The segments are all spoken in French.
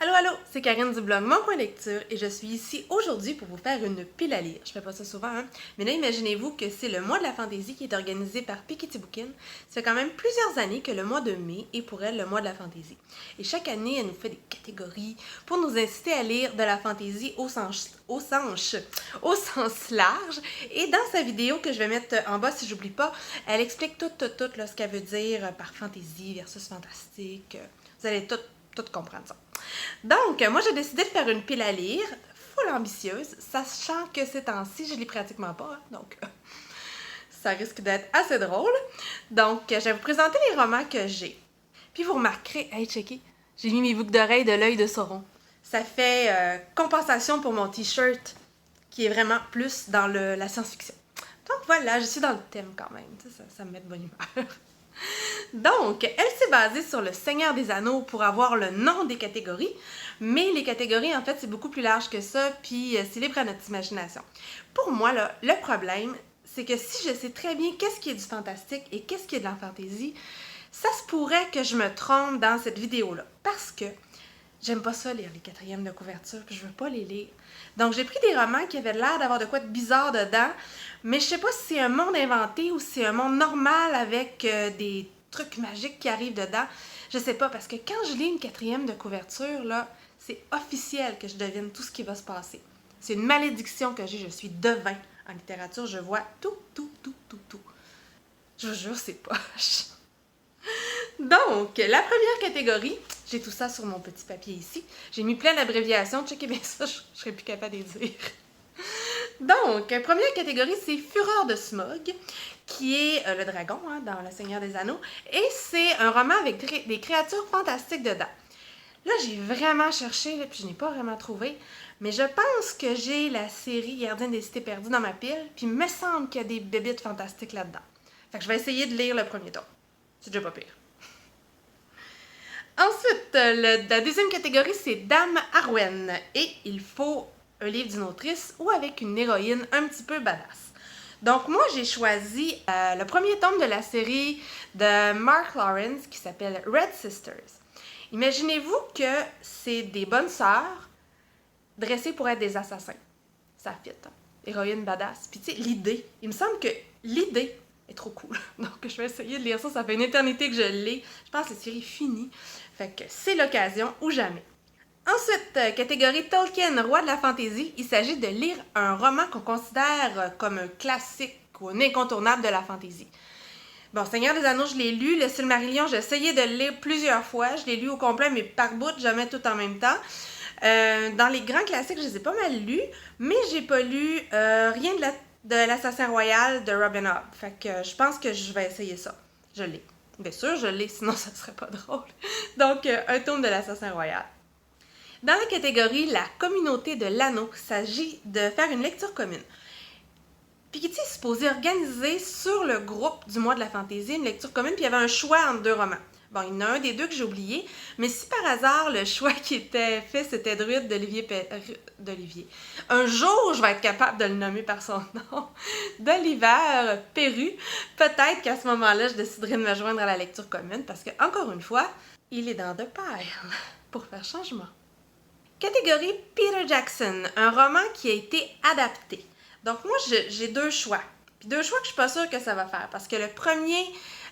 Allô, allô, c'est Karine du blog Mon Coin Lecture et je suis ici aujourd'hui pour vous faire une pile à lire. Je fais pas ça souvent, hein? Mais là, imaginez-vous que c'est le mois de la fantaisie qui est organisé par Piketty Bookin. Ça fait quand même plusieurs années que le mois de mai est pour elle le mois de la fantaisie. Et chaque année, elle nous fait des catégories pour nous inciter à lire de la fantaisie au sens large. Et dans sa vidéo que je vais mettre en bas si j'oublie pas, elle explique tout là, ce qu'elle veut dire par fantaisie versus fantastique. Vous allez tout comprendre ça. Donc, moi, j'ai décidé de faire une pile à lire, full ambitieuse, sachant que ces temps-ci, je lis pratiquement pas, hein, donc ça risque d'être assez drôle. Donc, je vais vous présenter les romans que j'ai. Puis vous remarquerez, hey, checkez, j'ai mis mes boucles d'oreilles de l'œil de Sauron. Ça fait compensation pour mon t-shirt, qui est vraiment plus dans la science-fiction. Donc voilà, je suis dans le thème quand même, ça me met de bonne humeur. Donc, elle s'est basée sur le Seigneur des Anneaux pour avoir le nom des catégories, mais les catégories, en fait, c'est beaucoup plus large que ça, puis c'est libre à notre imagination. Pour moi, là, le problème, c'est que si je sais très bien qu'est-ce qui est du fantastique et qu'est-ce qui est de la fantaisie, ça se pourrait que je me trompe dans cette vidéo-là, parce que j'aime pas ça lire les quatrièmes de couverture, puis je veux pas les lire. Donc, j'ai pris des romans qui avaient l'air d'avoir de quoi de bizarre dedans, mais je sais pas si c'est un monde inventé ou si c'est un monde normal avec des trucs magiques qui arrivent dedans. Je sais pas, parce que quand je lis une quatrième de couverture, là, c'est officiel que je devine tout ce qui va se passer. C'est une malédiction que j'ai, je suis devin. En littérature, je vois tout. Je vous jure, c'est poche. Donc, la première catégorie, j'ai tout ça sur mon petit papier ici. J'ai mis plein d'abréviations. Checkez bien ça, je serais plus capable de les dire. Donc, première catégorie, c'est Fureur de Smaug, qui est le dragon dans Le Seigneur des Anneaux. Et c'est un roman avec des créatures fantastiques dedans. Là, j'ai vraiment cherché, puis je n'ai pas vraiment trouvé. Mais je pense que j'ai la série Gardienne des Cités Perdues dans ma pile, puis il me semble qu'il y a des bébites fantastiques là-dedans. Fait que je vais essayer de lire le premier tome. C'est déjà pas pire. Ensuite, la deuxième catégorie, c'est Dame Arwen. Et il faut un livre d'une autrice ou avec une héroïne un petit peu badass. Donc, moi, j'ai choisi le premier tome de la série de Mark Lawrence qui s'appelle Red Sisters. Imaginez-vous que c'est des bonnes sœurs dressées pour être des assassins. Ça fit, hein? Héroïne badass. Puis, tu sais, l'idée, il me semble que l'idée est trop cool. Donc, je vais essayer de lire ça. Ça fait une éternité que je l'ai. Je pense que la série est finie. Fait que c'est l'occasion ou jamais. Ensuite, catégorie Tolkien, roi de la fantaisie, il s'agit de lire un roman qu'on considère comme un classique ou un incontournable de la fantaisie. Bon, Seigneur des Anneaux, je l'ai lu. Le Silmarillion, j'ai essayé de le lire plusieurs fois. Je l'ai lu au complet, mais par bout, jamais tout en même temps. Dans les grands classiques, je les ai pas mal lus, mais j'ai pas lu rien de l'Assassin Royal de Robin Hobb. Fait que je pense que je vais essayer ça. Je l'ai. Bien sûr, je l'ai, sinon ça serait pas drôle. Donc, un tome de l'Assassin Royal. Dans la catégorie La communauté de l'anneau, il s'agit de faire une lecture commune. Piketty est supposé organiser sur le groupe du mois de la fantaisie une lecture commune, puis il y avait un choix entre deux romans. Bon, il y en a un des deux que j'ai oublié, mais si par hasard le choix qui était fait c'était Druide d'Olivier. Un jour, je vais être capable de le nommer par son nom. d'Oliver Perru. Peut-être qu'à ce moment-là, je déciderai de me joindre à la lecture commune, parce que, encore une fois, il est dans The Pile pour faire changement. Catégorie Peter Jackson, un roman qui a été adapté. Donc moi, j'ai deux choix. Puis deux choix que je suis pas sûre que ça va faire. Parce que le premier,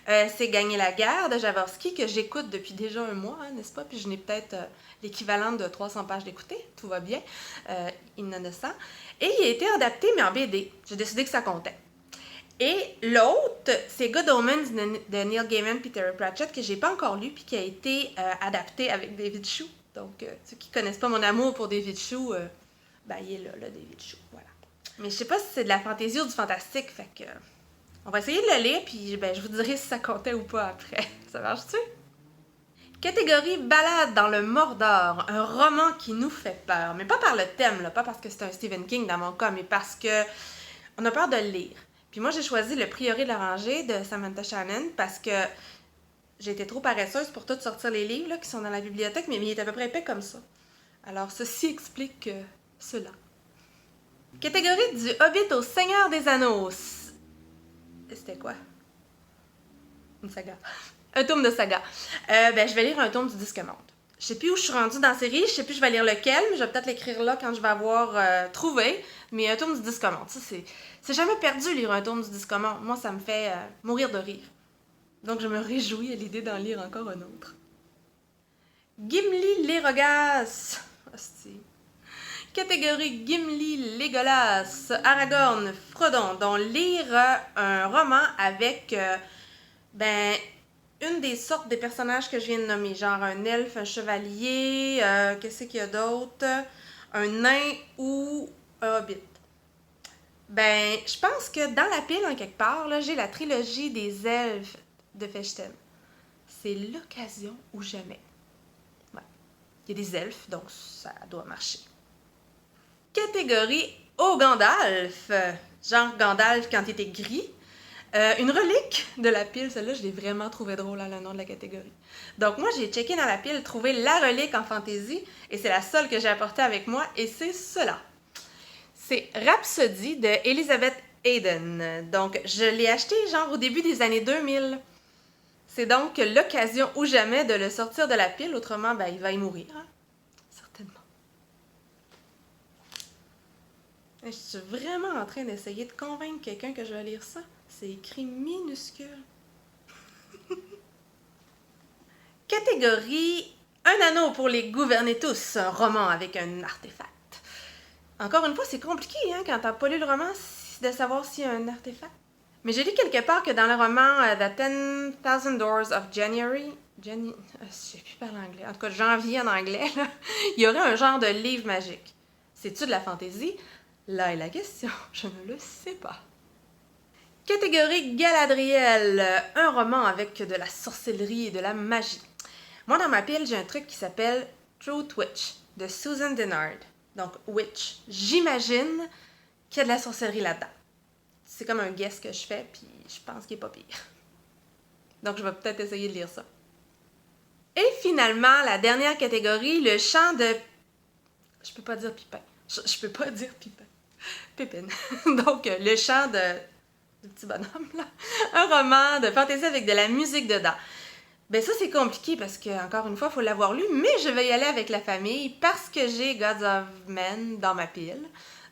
c'est Gagner la guerre de Jaworski, que j'écoute depuis déjà un mois, hein, n'est-ce pas? Puis je n'ai peut-être l'équivalent de 300 pages d'écouter. Tout va bien. Innocent. Et il a été adapté, mais en BD. J'ai décidé que ça comptait. Et l'autre, c'est Good Omens de Neil Gaiman et Terry Pratchett, que j'ai pas encore lu, puis qui a été adapté avec David Chou. Donc, ceux qui connaissent pas mon amour pour David Chou, ben, il est là, David Chou, voilà. Mais je sais pas si c'est de la fantaisie ou du fantastique, fait que... on va essayer de le lire, puis ben, je vous dirai si ça comptait ou pas après. Ça marche-tu? Catégorie Balade dans le Mordor, un roman qui nous fait peur. Mais pas par le thème, là, pas parce que c'est un Stephen King dans mon cas, mais parce que on a peur de le lire. Puis moi, j'ai choisi Le Prieuré de l'Oranger de Samantha Shannon parce que j'ai été trop paresseuse pour tout sortir les livres là, qui sont dans la bibliothèque, mais il est à peu près épais comme ça. Alors, ceci explique cela. Catégorie du Hobbit au Seigneur des Anneaux. C'était quoi? Une saga. Un tome de saga. Je vais lire un tome du Disque Monde. Je sais plus où je suis rendue dans la série, je sais plus je vais lire lequel, mais je vais peut-être l'écrire là quand je vais avoir trouvé. Mais un tome du Discommande, ça c'est jamais perdu lire un tome du Discommande. Moi, ça me fait mourir de rire. Donc je me réjouis à l'idée d'en lire encore un autre. Gimli Legolas. Hostie. Catégorie Gimli Legolas, Aragorn, Frodon. Donc lire un roman avec une des sortes des personnages que je viens de nommer, genre un elfe, un chevalier, qu'est-ce qu'il y a d'autre? Un nain ou un hobbit. Je pense que dans la pile, en quelque part, là, j'ai la trilogie des elfes de Fechtem. C'est l'occasion ou jamais. Ouais. Il y a des elfes, donc ça doit marcher. Catégorie au Gandalf. Genre Gandalf quand il était gris. Une relique de la pile, celle-là, je l'ai vraiment trouvé drôle à le nom de la catégorie. Donc moi, j'ai checké dans la pile, trouvé la relique en fantasy, et c'est la seule que j'ai apportée avec moi, et c'est cela. C'est Rhapsody de Elizabeth Hayden. Donc, je l'ai acheté genre au début des années 2000. C'est donc l'occasion ou jamais de le sortir de la pile, autrement, il va y mourir. Hein? Certainement. Je suis vraiment en train d'essayer de convaincre quelqu'un que je vais lire ça. C'est écrit minuscule. Catégorie Un anneau pour les gouverner tous, un roman avec un artefact. Encore une fois, c'est compliqué quand t'as pas lu le roman de savoir s'il y a un artefact. Mais j'ai lu quelque part que dans le roman The 10,000 Doors of January, je sais plus parler anglais, en tout cas janvier en anglais, là, il y aurait un genre de livre magique. C'est-tu de la fantaisie? Là est la question, je ne le sais pas. Catégorie Galadriel, un roman avec de la sorcellerie et de la magie. Moi, dans ma pile, j'ai un truc qui s'appelle Truth Witch, de Susan Dennard. Donc, Witch. J'imagine qu'il y a de la sorcellerie là-dedans. C'est comme un guess que je fais, puis je pense qu'il est pas pire. Donc, je vais peut-être essayer de lire ça. Et finalement, la dernière catégorie, le chant de... Je peux pas dire Pipin. Je peux pas dire Pipin. Pépine. Donc, le chant du petit bonhomme, là. Un roman de fantaisie avec de la musique dedans. Ça, c'est compliqué parce que, encore une fois, il faut l'avoir lu, mais je vais y aller avec la famille parce que j'ai Gods of Men dans ma pile.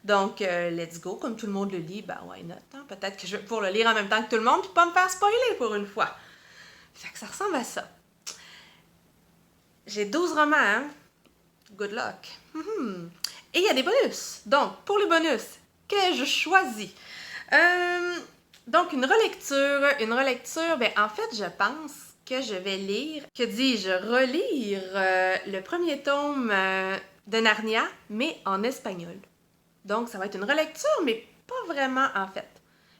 Donc, let's go, comme tout le monde le lit, why not? Hein? Peut-être que je vais pouvoir le lire en même temps que tout le monde puis pas me faire spoiler pour une fois. Fait que ça ressemble à ça. J'ai 12 romans, hein? Good luck. Et il y a des bonus. Donc, pour les bonus, qu'ai-je choisi? Donc, une relecture, en fait, je pense que je vais lire, relire le premier tome de Narnia, mais en espagnol. Donc, ça va être une relecture, mais pas vraiment en fait.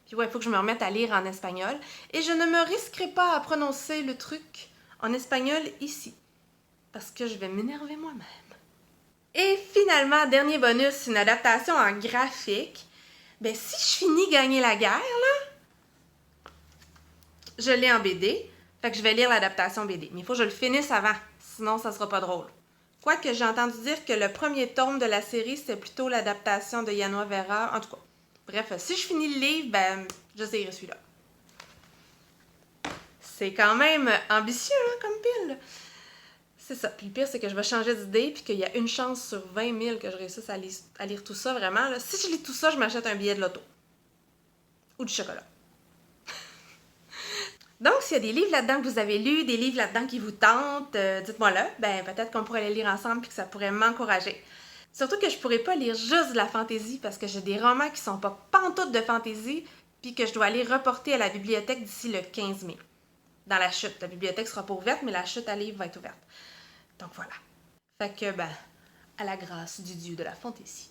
Puis ouais, il faut que je me remette à lire en espagnol. Et je ne me risquerai pas à prononcer le truc en espagnol ici, parce que je vais m'énerver moi-même. Et finalement, dernier bonus, une adaptation en graphique. Si je finis Gagner la guerre, là, je l'ai en BD. Fait que je vais lire l'adaptation BD. Mais il faut que je le finisse avant, sinon ça sera pas drôle. Quoique j'ai entendu dire que le premier tome de la série, c'était plutôt l'adaptation de Yanoa Vera. En tout cas, bref, si je finis le livre, j'essayerai celui-là. C'est quand même ambitieux, comme pile. C'est ça. Puis le pire, c'est que je vais changer d'idée, puis qu'il y a une chance sur 20 000 que je réussisse à lire tout ça, vraiment. Là. Si je lis tout ça, je m'achète un billet de loto. Ou du chocolat. Donc, s'il y a des livres là-dedans que vous avez lus, des livres là-dedans qui vous tentent, dites-moi-le. Peut-être qu'on pourrait les lire ensemble et que ça pourrait m'encourager. Surtout que je pourrais pas lire juste de la fantaisie parce que j'ai des romans qui sont pas pantoute de fantaisie puis que je dois aller reporter à la bibliothèque d'ici le 15 mai. Dans la chute. La bibliothèque sera pas ouverte, mais la chute à livres va être ouverte. Donc voilà. Fait que, à la grâce du dieu de la fantaisie.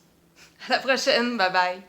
À la prochaine. Bye bye.